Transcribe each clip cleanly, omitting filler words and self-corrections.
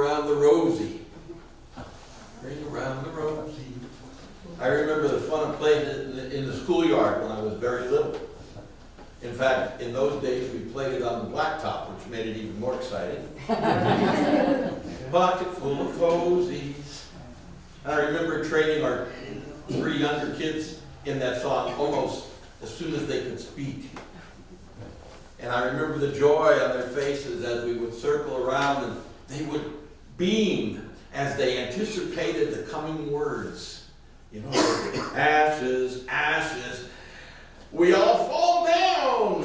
around the rosy. Ring around the rosy. I remember the fun of playing it in the schoolyard when I was very little. In fact, in those days we played it on the blacktop, which made it even more exciting. Pocket full of posies. And I remember training our 3 younger kids in that song almost as soon as they could speak. And I remember the joy on their faces as we would circle around and they would beam as they anticipated the coming words. You know, ashes, ashes, we all fall down.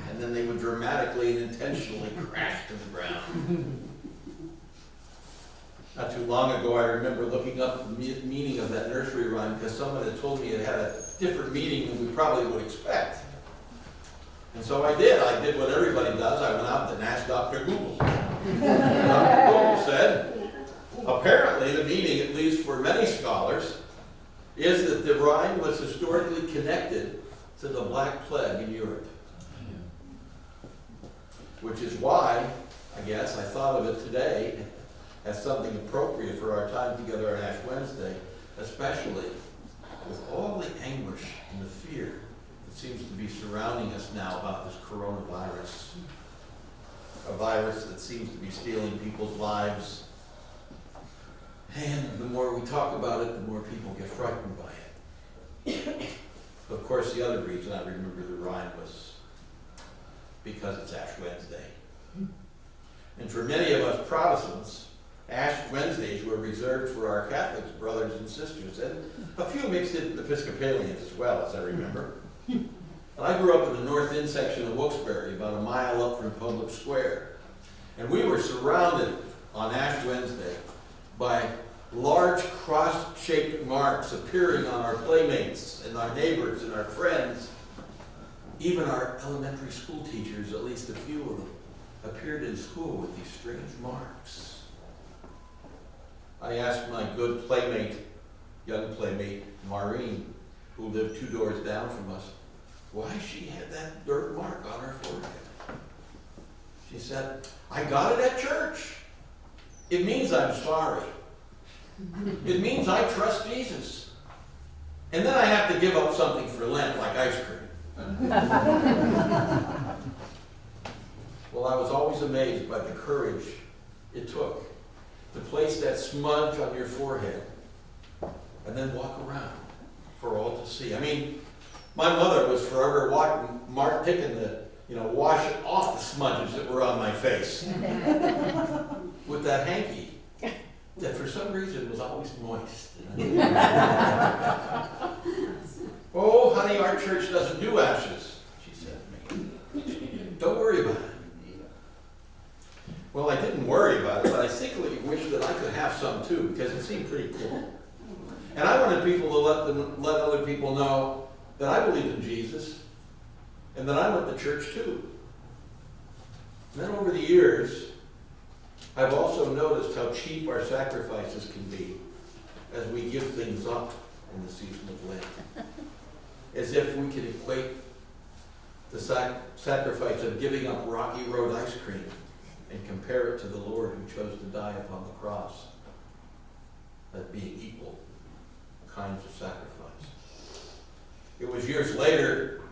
And then they would dramatically and intentionally crash to the ground. Not too long ago, I remember looking up the meaning of that nursery rhyme because someone had told me it had a different meaning than we probably would expect. And so I did. I did what everybody does. I went out and asked Dr. Google. Dr. Google said, apparently the meaning, at least for many scholars, is that the rhyme was historically connected to the Black Plague in Europe. Which is why, I guess, I thought of it today as something appropriate for our time together on Ash Wednesday, especially with all the anguish and the fear that seems to be surrounding us now about this coronavirus. A virus that seems to be stealing people's lives. And the more we talk about it, the more people get frightened by it. Of course, the other reason I remember the rhyme was because it's Ash Wednesday. And for many of us Protestants, Ash Wednesdays were reserved for our Catholic brothers and sisters, and a few mixed in Episcopalians as well, as I remember. And I grew up in the North End section of Wilkes-Barre, about a mile up from Public Square. And we were surrounded on Ash Wednesday by large cross-shaped marks appearing on our playmates and our neighbors and our friends. Even our elementary school teachers, at least a few of them, appeared in school with these strange marks. I asked my good playmate, young playmate, Maureen, who lived 2 doors down from us, why she had that dirt mark on her forehead. She said, I got it at church. It means I'm sorry. It means I trust Jesus. And then I have to give up something for Lent, like ice cream. Well, I was always amazed by the courage it took to place that smudge on your forehead and then walk around for all to see. I mean, my mother was forever taking the, wash off the smudges that were on my face with that hanky that for some reason was always moist. Oh, honey, our church doesn't do ashes, she said to me. Don't worry about it. Well, I didn't worry about it, but I secretly wished that I could have some too, because it seemed pretty cool. And I wanted people to let other people know that I believe in Jesus, and that I went to church too. And then over the years, I've also noticed how cheap our sacrifices can be as we give things up in the season of Lent. As if we could equate the sacrifice of giving up Rocky Road ice cream and compare it to the Lord who chose to die upon the cross as being equal kinds of sacrifice. It was years later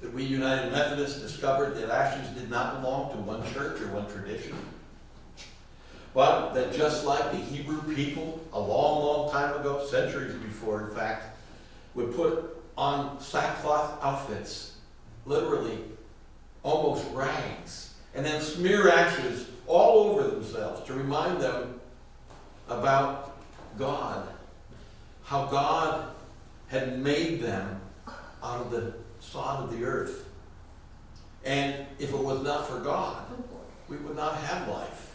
that we United Methodists discovered that ashes did not belong to one church or one tradition, but that just like the Hebrew people a long, long time ago, centuries before in fact, would put on sackcloth outfits, literally almost rags, and then smear ashes all over themselves to remind them about God, how God had made them out of the sod of the earth. And if it was not for God, we would not have life,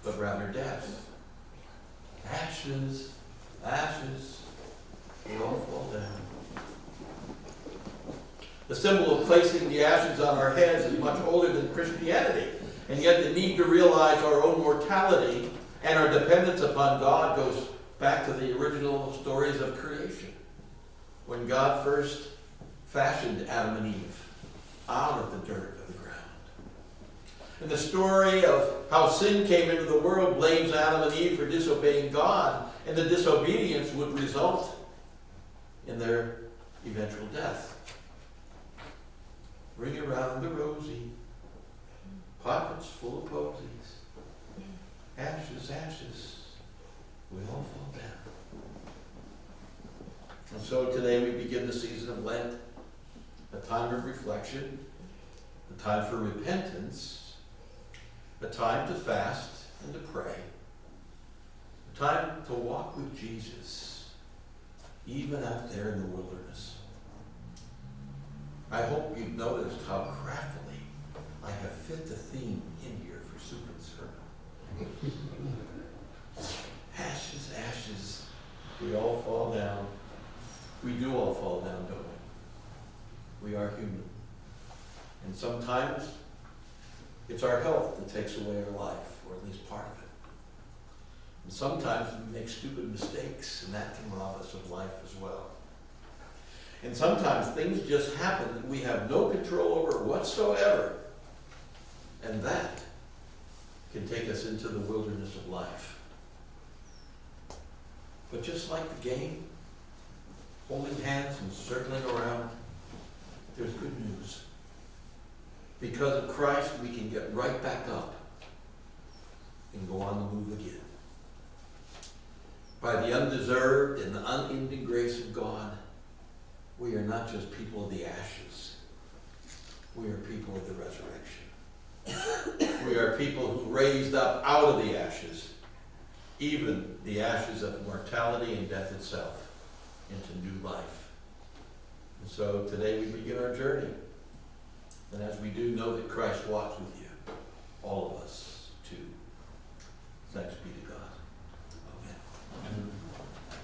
but rather death. Ashes, ashes, we all fall down. The symbol of placing the ashes on our heads is much older than Christianity, and yet the need to realize our own mortality and our dependence upon God goes back to the original stories of creation. When God first fashioned Adam and Eve out of the dirt of the ground. And the story of how sin came into the world blames Adam and Eve for disobeying God, and the disobedience would result in their eventual death. Ring around the rosy, pockets full of posies. Ashes, ashes, we all fall down. And so today we begin the season of Lent, a time of reflection, a time for repentance, a time to fast and to pray, a time to walk with Jesus, even out there in the wilderness. I hope you've noticed how craftily I have fit the theme in here for Soup and Sermon. Ashes, ashes, we all fall down. We do all fall down, don't we? We are human. And sometimes it's our health that takes away our life, or at least part of it. And sometimes we make stupid mistakes, and that can rob us of life as well. And sometimes things just happen that we have no control over whatsoever. And that can take us into the wilderness of life. But just like the game, holding hands and circling around, there's good news. Because of Christ, we can get right back up and go on the move again. By the undeserved and the unending grace of God, we are not just people of the ashes. We are people of the resurrection. We are people who raised up out of the ashes, even the ashes of mortality and death itself, into new life. And so today we begin our journey. And as we do, know that Christ walks with you, all of us.